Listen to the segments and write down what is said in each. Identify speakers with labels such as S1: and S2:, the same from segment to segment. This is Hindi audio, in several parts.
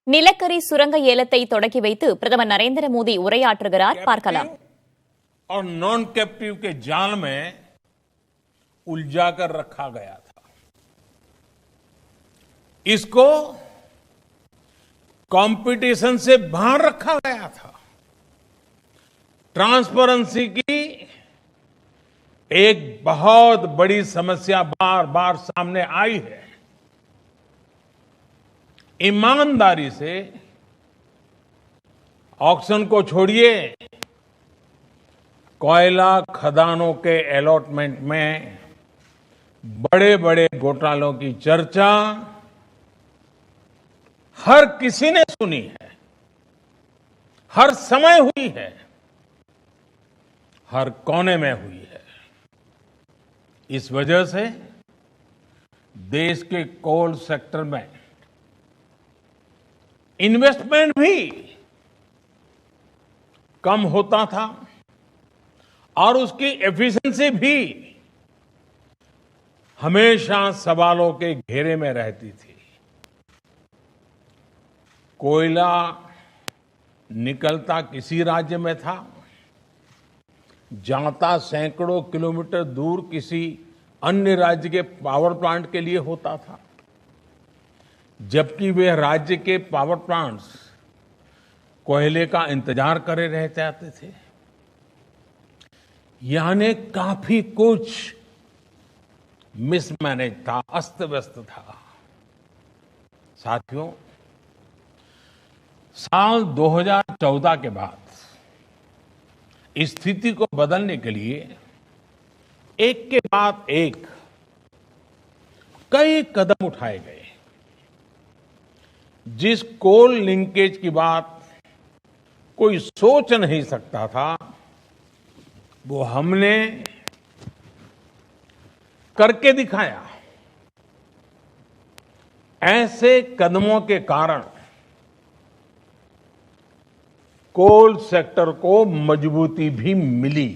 S1: நிலக்கரி சுரங்க ஏலத்தை தொடங்கி வைத்து பிரதமர் நரேந்திர மோடி உரையாற்றுகிறார். பார்க்கலாம்.
S2: और नॉन कैप्टिव के जाल में उलझाकर रखा गया था। इसको कंपटीशन से बाहर रखा गया था। ट्रांसपेरेंसी की एक बहुत बड़ी समस्या बार बार सामने आई है। ईमानदारी से ऑक्शन को छोड़िए, कोयला खदानों के अलॉटमेंट में बड़े बड़े घोटालों की चर्चा हर किसी ने सुनी है, हर समय हुई है, हर कोने में हुई है। इस वजह से देश के कोल सेक्टर में इन्वेस्टमेंट भी कम होता था और उसकी एफिशिएंसी भी हमेशा सवालों के घेरे में रहती थी। कोयला निकलता किसी राज्य में था, जाता सैकड़ों किलोमीटर दूर किसी अन्य राज्य के पावर प्लांट के लिए होता था, जबकि वे राज्य के पावर प्लांट्स कोयले का इंतजार करे रह जाते थे। यानी काफी कुछ मिसमैनेज था, अस्त व्यस्त था। साथियों, साल 2014 के बाद स्थिति को बदलने के लिए एक के बाद एक कई कदम उठाए गए। जिस कोल लिंकेज की बात कोई सोच नहीं सकता था, वो हमने करके दिखाया। ऐसे कदमों के कारण कोल सेक्टर को मजबूती भी मिली।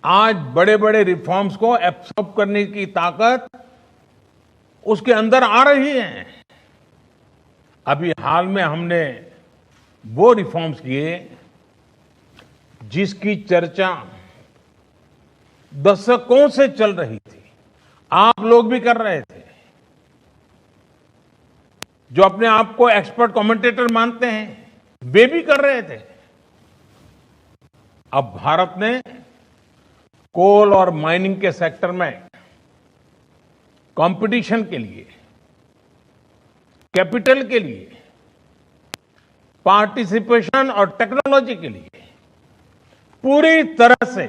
S2: आज बड़े बड़े रिफॉर्म्स को एब्सॉर्ब करने की ताकत उसके अंदर आ रही है। अभी हाल में हमने वो रिफॉर्म्स किए जिसकी चर्चा दशकों से चल रही थी, आप लोग भी कर रहे थे, जो अपने आप को एक्सपर्ट कमेंटेटर मानते हैं, वे भी कर रहे थे। अब भारत ने कोल और माइनिंग के सेक्टर में कंपटीशन के लिए, कैपिटल के लिए, पार्टिसिपेशन और टेक्नोलॉजी के लिए पूरी तरह से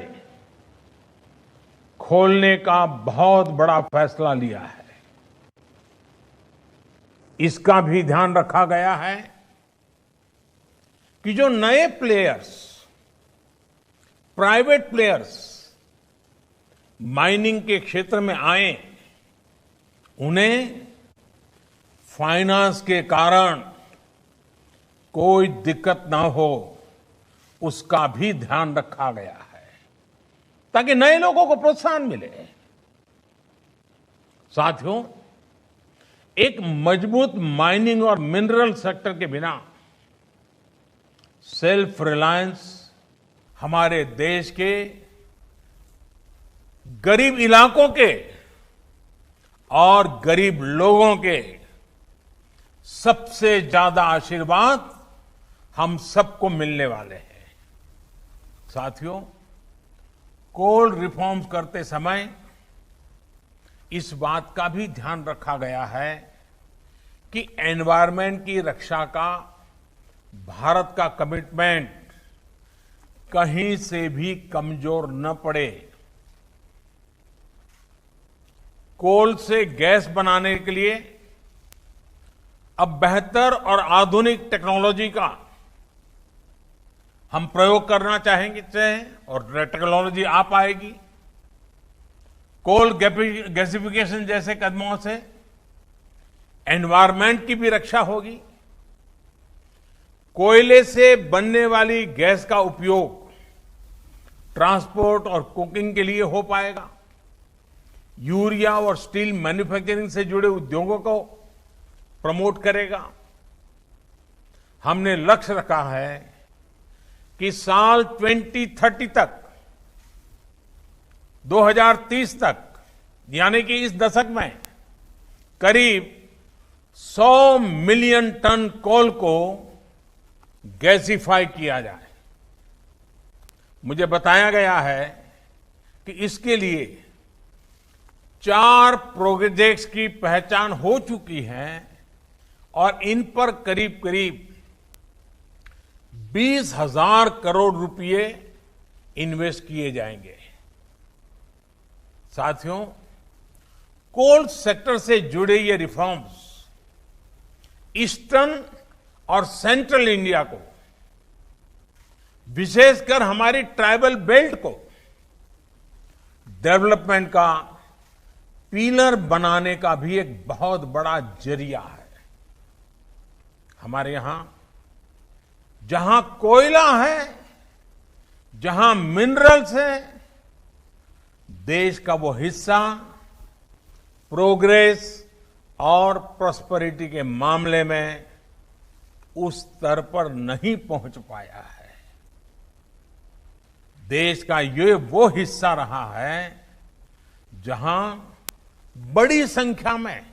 S2: खोलने का बहुत बड़ा फैसला लिया है। इसका भी ध्यान रखा गया है कि जो नए प्लेयर्स, प्राइवेट प्लेयर्स माइनिंग के क्षेत्र में आए, उन्हें फाइनेंस के कारण कोई दिक्कत ना हो, उसका भी ध्यान रखा गया है ताकि नए लोगों को प्रोत्साहन मिले। साथियों, एक मजबूत माइनिंग और मिनरल सेक्टर के बिना सेल्फ रिलायंस हमारे देश के गरीब इलाकों के और गरीब लोगों के सबसे ज्यादा आशीर्वाद हम सबको मिलने वाले हैं। साथियों, कोल रिफॉर्म्स करते समय इस बात का भी ध्यान रखा गया है कि एनवायरनमेंट की रक्षा का भारत का कमिटमेंट कहीं से भी कमजोर न पड़े। कोल से गैस बनाने के लिए अब बेहतर और आधुनिक टेक्नोलॉजी का हम प्रयोग करना चाहेंगे और टेक्नोलॉजी आ पाएगी। कोल गैसिफिकेशन जैसे कदमों से एनवायरनमेंट की भी रक्षा होगी। कोयले से बनने वाली गैस का उपयोग ट्रांसपोर्ट और कुकिंग के लिए हो पाएगा। यूरिया और स्टील मैन्युफैक्चरिंग से जुड़े उद्योगों को प्रमोट करेगा। हमने लक्ष्य रखा है कि साल 2030 तक, 2030 तक, यानी कि इस दशक में करीब 100 मिलियन टन कोल को गैसीफाई किया जाए। मुझे बताया गया है कि इसके लिए 4 प्रोजेक्ट्स की पहचान हो चुकी है और इन पर करीब करीब 20,000 करोड़ रुपए इन्वेस्ट किए जाएंगे। साथियों, कोल सेक्टर से जुड़े ये रिफॉर्म्स ईस्टर्न और सेंट्रल इंडिया को, विशेषकर हमारी ट्राइबल बेल्ट को डेवलपमेंट का पिलर बनाने का भी एक बहुत बड़ा जरिया है। हमारे यहां जहां कोयला है, जहां मिनरल्स है, देश का वो हिस्सा प्रोग्रेस और प्रॉस्पेरिटी के मामले में उस स्तर पर नहीं पहुंच पाया है। देश का ये वो हिस्सा रहा है जहां बड़ी संख्या में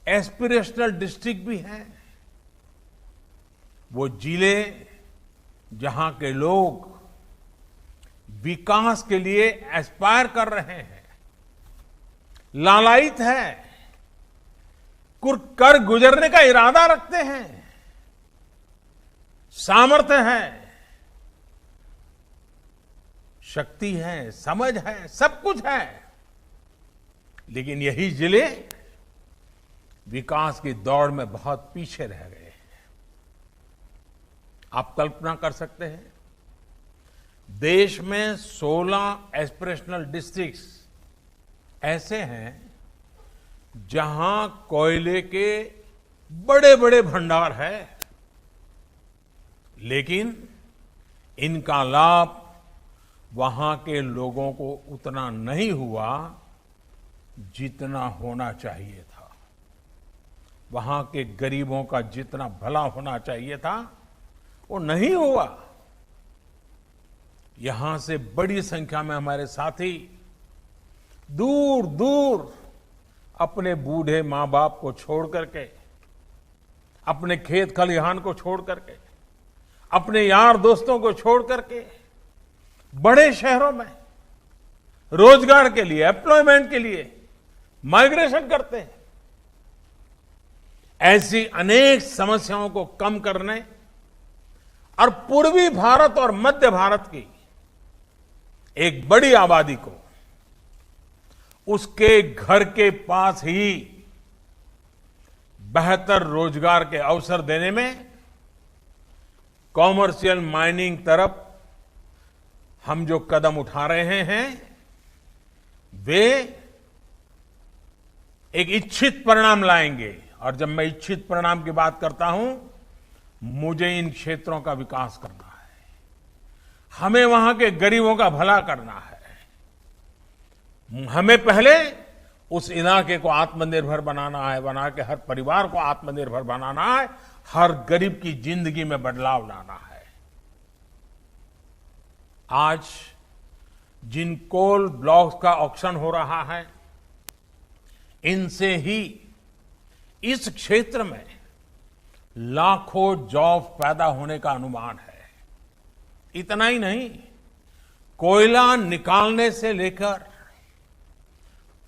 S2: एस्पिरेशनल डिस्ट्रिक्ट भी हैं। वो जिले जहां के लोग विकास के लिए एस्पायर कर रहे हैं, लालायित है, कर गुजरने का इरादा रखते हैं, सामर्थ्य है, शक्ति है, समझ है, सब कुछ है, लेकिन यही जिले विकास की दौड़ में बहुत पीछे रह गए हैं। आप कल्पना कर सकते हैं, देश में 16 एस्पिरेशनल डिस्ट्रिक्ट्स ऐसे हैं जहां कोयले के बड़े बड़े भंडार है, लेकिन इनका लाभ वहां के लोगों को उतना नहीं हुआ जितना होना चाहिए था। वहां के गरीबों का जितना भला होना चाहिए था वो नहीं हुआ। यहां से बड़ी संख्या में हमारे साथी दूर दूर अपने बूढ़े मां बाप को छोड़ करके, अपने खेत खलिहान को छोड़ करके, अपने यार दोस्तों को छोड़ करके बड़े शहरों में रोजगार के लिए, एम्प्लॉयमेंट के लिए माइग्रेशन करते हैं। ऐसी अनेक समस्याओं को कम करने और पूर्वी भारत और मध्य भारत की एक बड़ी आबादी को उसके घर के पास ही बेहतर रोजगार के अवसर देने में कॉमर्शियल माइनिंग तरफ हम जो कदम उठा रहे हैं वे एक इच्छित परिणाम लाएंगे। और जब मैं इच्छित परिणाम की बात करता हूं, मुझे इन क्षेत्रों का विकास करना है, हमें वहां के गरीबों का भला करना है, हमें पहले उस इलाके को आत्मनिर्भर बनाना है, बना के हर परिवार को आत्मनिर्भर बनाना है, हर गरीब की जिंदगी में बदलाव लाना है। आज जिन कोल ब्लॉक्स का ऑक्शन हो रहा है, इनसे ही इस क्षेत्र में लाखों जॉब पैदा होने का अनुमान है। इतना ही नहीं, कोयला निकालने से लेकर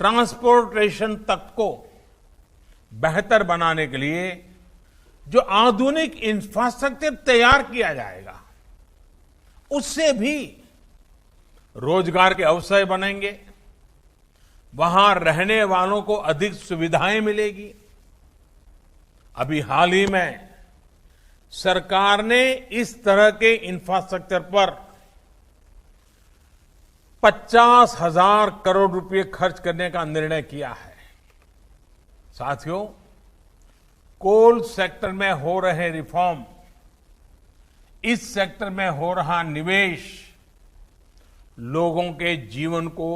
S2: ट्रांसपोर्टेशन तक को बेहतर बनाने के लिए जो आधुनिक इंफ्रास्ट्रक्चर तैयार किया जाएगा, उससे भी रोजगार के अवसर बनेंगे, वहां रहने वालों को अधिक सुविधाएं मिलेगी। अभी हाल ही में सरकार ने इस तरह के इंफ्रास्ट्रक्चर पर 50,000 करोड़ रुपए खर्च करने का निर्णय किया है। साथियों, कोल सेक्टर में हो रहे रिफॉर्म, इस सेक्टर में हो रहा निवेश लोगों के जीवन को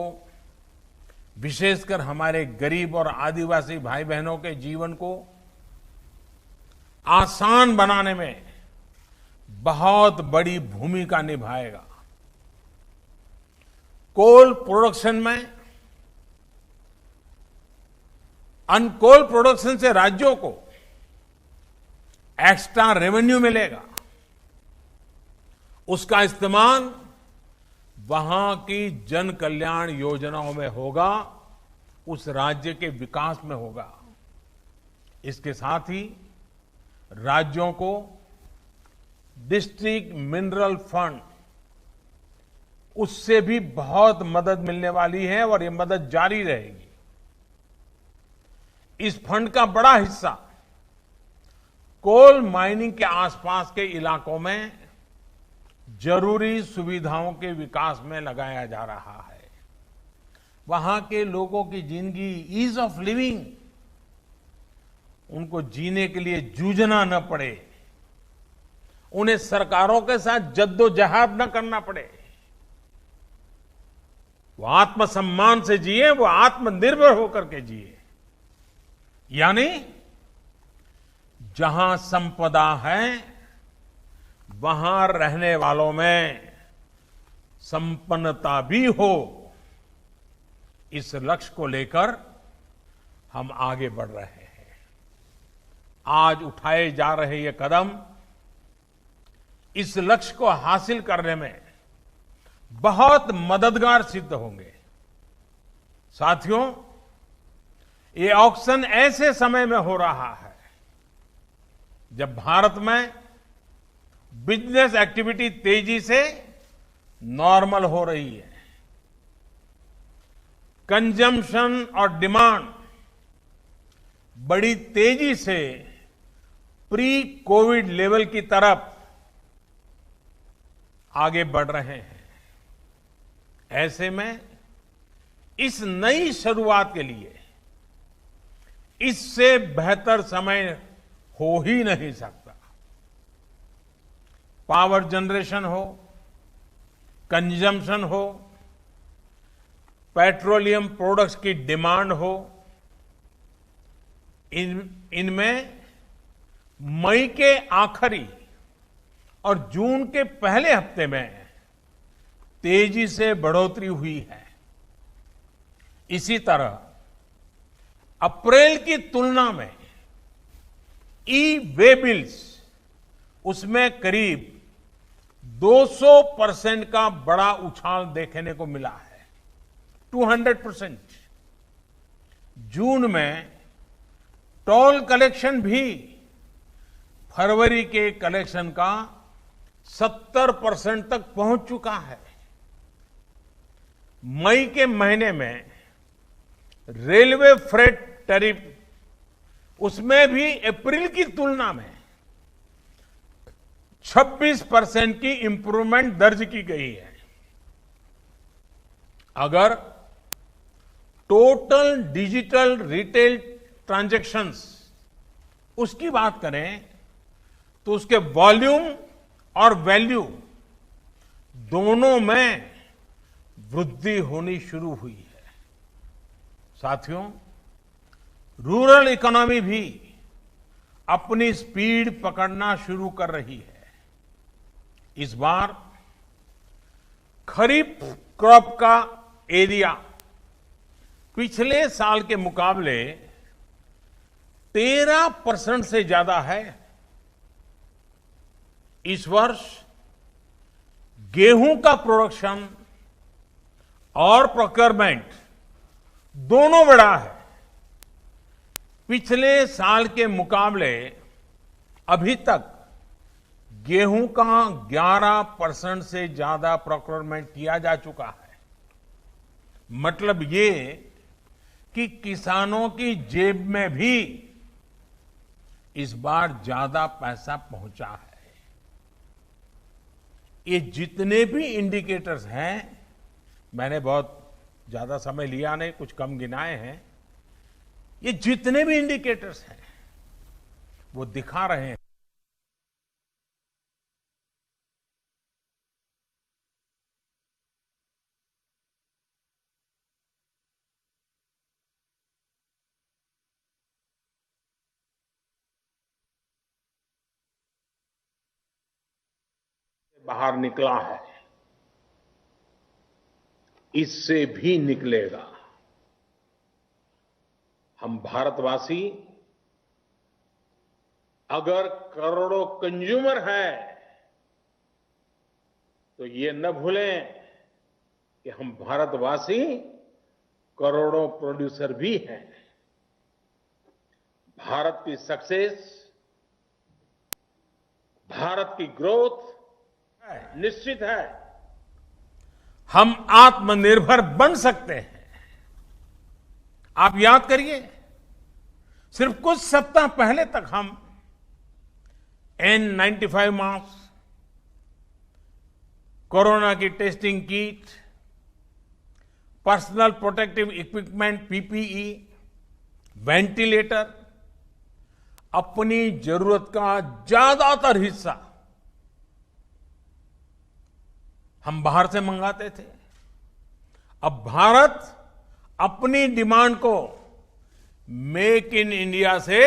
S2: विशेषकर हमारे गरीब और आदिवासी भाई बहनों के जीवन को आसान बनाने में बहुत बड़ी भूमिका निभाएगा। कोल प्रोडक्शन में अनकोल प्रोडक्शन से राज्यों को एक्स्ट्रा रेवेन्यू मिलेगा। उसका इस्तेमाल वहां की जन कल्याण योजनाओं में होगा, उस राज्य के विकास में होगा। इसके साथ ही राज्यों को डिस्ट्रिक्ट मिनरल फंड, उससे भी बहुत मदद मिलने वाली है और ये मदद जारी रहेगी। इस फंड का बड़ा हिस्सा कोल माइनिंग के आसपास के इलाकों में जरूरी सुविधाओं के विकास में लगाया जा रहा है। वहां के लोगों की जिंदगी, ईज ऑफ लिविंग, उनको जीने के लिए जूझना न पड़े, उन्हें सरकारों के साथ जद्दोजहद न करना पड़े। वो आत्मसम्मान से जिए, वो आत्मनिर्भर होकर के जिए। यानी जहां संपदा है वहां रहने वालों में संपन्नता भी हो। इस लक्ष्य को लेकर हम आगे बढ़ रहे हैं। आज उठाए जा रहे ये कदम इस लक्ष्य को हासिल करने में बहुत मददगार सिद्ध होंगे। साथियों, ये ऑक्शन ऐसे समय में हो रहा है जब भारत में बिजनेस एक्टिविटी तेजी से नॉर्मल हो रही है। कंजम्पशन और डिमांड बड़ी तेजी से प्री कोविड लेवल की तरफ आगे बढ़ रहे हैं। ऐसे में इस नई शुरुआत के लिए इससे बेहतर समय हो ही नहीं सकता। पावर जनरेशन हो, कंजम्पशन हो, पेट्रोलियम प्रोडक्ट्स की डिमांड हो, इनमें मई के आखिरी और जून के पहले हफ्ते में तेजी से बढ़ोतरी हुई है। इसी तरह अप्रैल की तुलना में ई वे बिल्स, उसमें करीब 200% का बड़ा उछाल देखने को मिला है। 200%। जून में टोल कलेक्शन भी फरवरी के कलेक्शन का 70% तक पहुंच चुका है। मई के महीने में रेलवे फ्रेट टैरिफ, उसमें भी अप्रैल की तुलना में 26% की इंप्रूवमेंट दर्ज की गई है। अगर टोटल डिजिटल रिटेल ट्रांजैक्शंस उसकी बात करें तो उसके वॉल्यूम और वैल्यू दोनों में वृद्धि होनी शुरू हुई है। साथियों, रूरल इकोनॉमी भी अपनी स्पीड पकड़ना शुरू कर रही है। इस बार खरीफ क्रॉप का एरिया पिछले साल के मुकाबले 13% से ज्यादा है। इस वर्ष गेहूं का प्रोडक्शन और प्रोक्योरमेंट दोनों बढ़ा है। पिछले साल के मुकाबले अभी तक गेहूं का 11% से ज्यादा प्रोक्योरमेंट किया जा चुका है। मतलब ये कि किसानों की जेब में भी इस बार ज्यादा पैसा पहुंचा है। ये जितने भी इंडिकेटर्स हैं, मैंने बहुत ज्यादा समय लिया नहीं, कुछ कम गिनाए हैं। ये जितने भी इंडिकेटर्स हैं वो दिखा रहे हैं बाहर निकला है, इससे भी निकलेगा। हम भारतवासी अगर करोड़ों कंज्यूमर हैं, तो ये न भूलें कि हम भारतवासी करोड़ों प्रोड्यूसर भी हैं। भारत की सक्सेस, भारत की ग्रोथ निश्चित है। हम आत्मनिर्भर बन सकते हैं। आप याद करिए, सिर्फ कुछ सप्ताह पहले तक हम N95 मास्क, कोरोना की testing kit, personal protective equipment PPE, ventilator, अपनी जरूरत का ज्यादातर हिस्सा हम बाहर से मंगाते थे। अब भारत अपनी डिमांड को मेक इन इंडिया से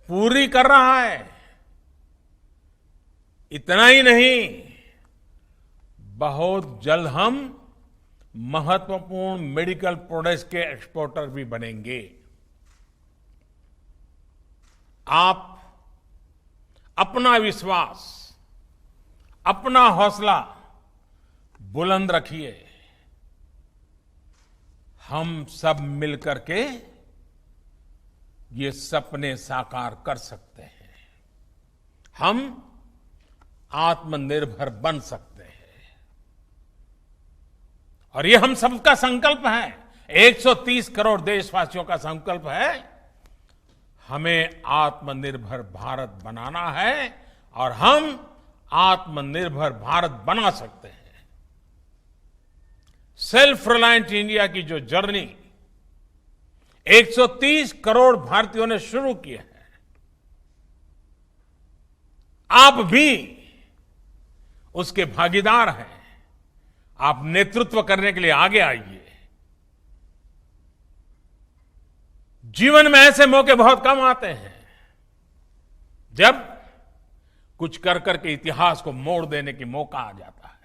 S2: पूरी कर रहा है। इतना ही नहीं, बहुत जल्द हम महत्वपूर्ण मेडिकल प्रोडक्ट्स के एक्सपोर्टर भी बनेंगे। आप अपना विश्वास, अपना हौसला बुलंद रखिए। हम सब मिलकर के ये सपने साकार कर सकते हैं। हम आत्मनिर्भर बन सकते हैं। और ये हम सबका संकल्प है। 130 करोड़ देशवासियों का संकल्प है। हमें आत्मनिर्भर भारत बनाना है और हम आत्मनिर्भर भारत बना सकते हैं। सेल्फ रिलायंट इंडिया की जो जर्नी 130 करोड़ भारतीयों ने शुरू की है, आप भी उसके भागीदार हैं। आप नेतृत्व करने के लिए आगे आइए। जीवन में ऐसे मौके बहुत कम आते हैं जब कुछ कर करके इतिहास को मोड़ देने की मौका आ जाता है।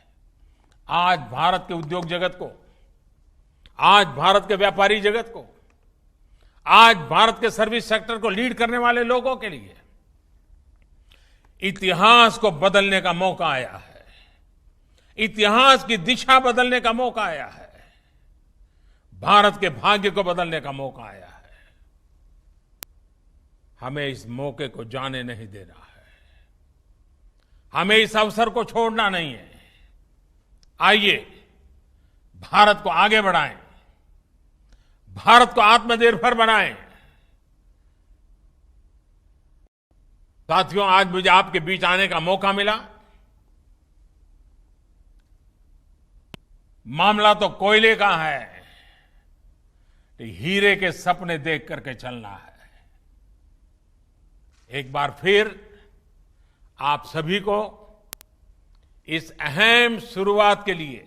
S2: आज भारत के उद्योग जगत को, आज भारत के व्यापारी जगत को, आज भारत के सर्विस सेक्टर को लीड करने वाले लोगों के लिए इतिहास को बदलने का मौका आया है। इतिहास की दिशा बदलने का मौका आया है। भारत के भाग्य को बदलने का मौका आया है। हमें इस मौके को जाने नहीं देना है। हमें इस अवसर को छोड़ना नहीं है। आइए भारत को आगे बढ़ाएं, भारत को आत्मनिर्भर बनाएं। साथियों, आज मुझे आपके बीच आने का मौका मिला। मामला तो कोयले का है, हीरे के सपने देख करके चलना है। एक बार फिर आप सभी को इस अहम शुरुआत के लिए,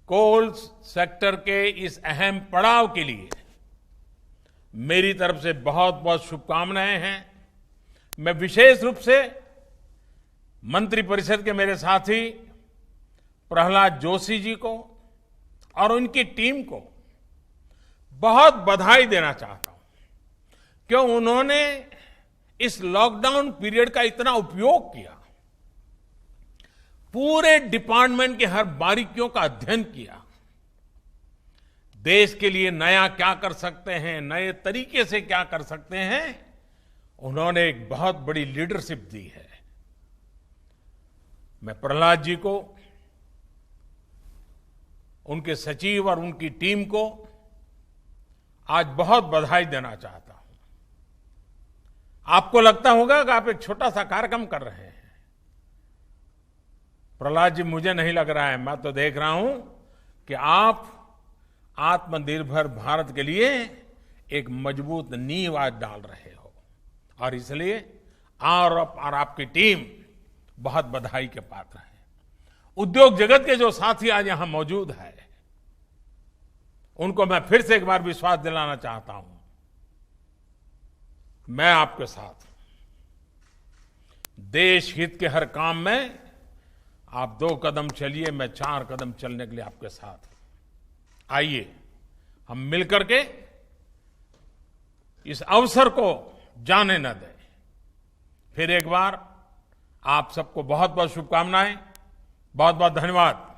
S2: कोल सेक्टर के इस अहम पड़ाव के लिए मेरी तरफ से बहुत बहुत शुभकामनाएं हैं। मैं विशेष रूप से मंत्रिपरिषद के मेरे साथी प्रहलाद जोशी जी को और उनकी टीम को बहुत बधाई देना चाहता हूं, क्यों उन्होंने इस लॉकडाउन पीरियड का इतना उपयोग किया। पूरे डिपार्टमेंट के हर बारीकियों का अध्ययन किया। देश के लिए नया क्या कर सकते हैं, नए तरीके से क्या कर सकते हैं, उन्होंने एक बहुत बड़ी लीडरशिप दी है। मैं प्रहलाद जी को, उनके सचिव और उनकी टीम को आज बहुत बधाई देना चाहता हूं। आपको लगता होगा कि आप एक छोटा सा कार्यक्रम कर रहे हैं। प्रहलाद जी, मुझे नहीं लग रहा है, मैं तो देख रहा हूं कि आप आत्मनिर्भर भारत के लिए एक मजबूत नींव आज डाल रहे हो, और इसलिए और आपकी टीम बहुत बधाई के पात्र है। उद्योग जगत के जो साथी आज यहां मौजूद है, उनको मैं फिर से एक बार विश्वास दिलाना चाहता हूं, मैं आपके साथ हूं। देश हित के हर काम में आप 2 कदम चलिए, मैं 4 कदम चलने के लिए आपके साथ हूं। आइए हम मिलकर के इस अवसर को जाने न दें। फिर एक बार आप सबको बहुत बहुत शुभकामनाएं, बहुत बहुत धन्यवाद।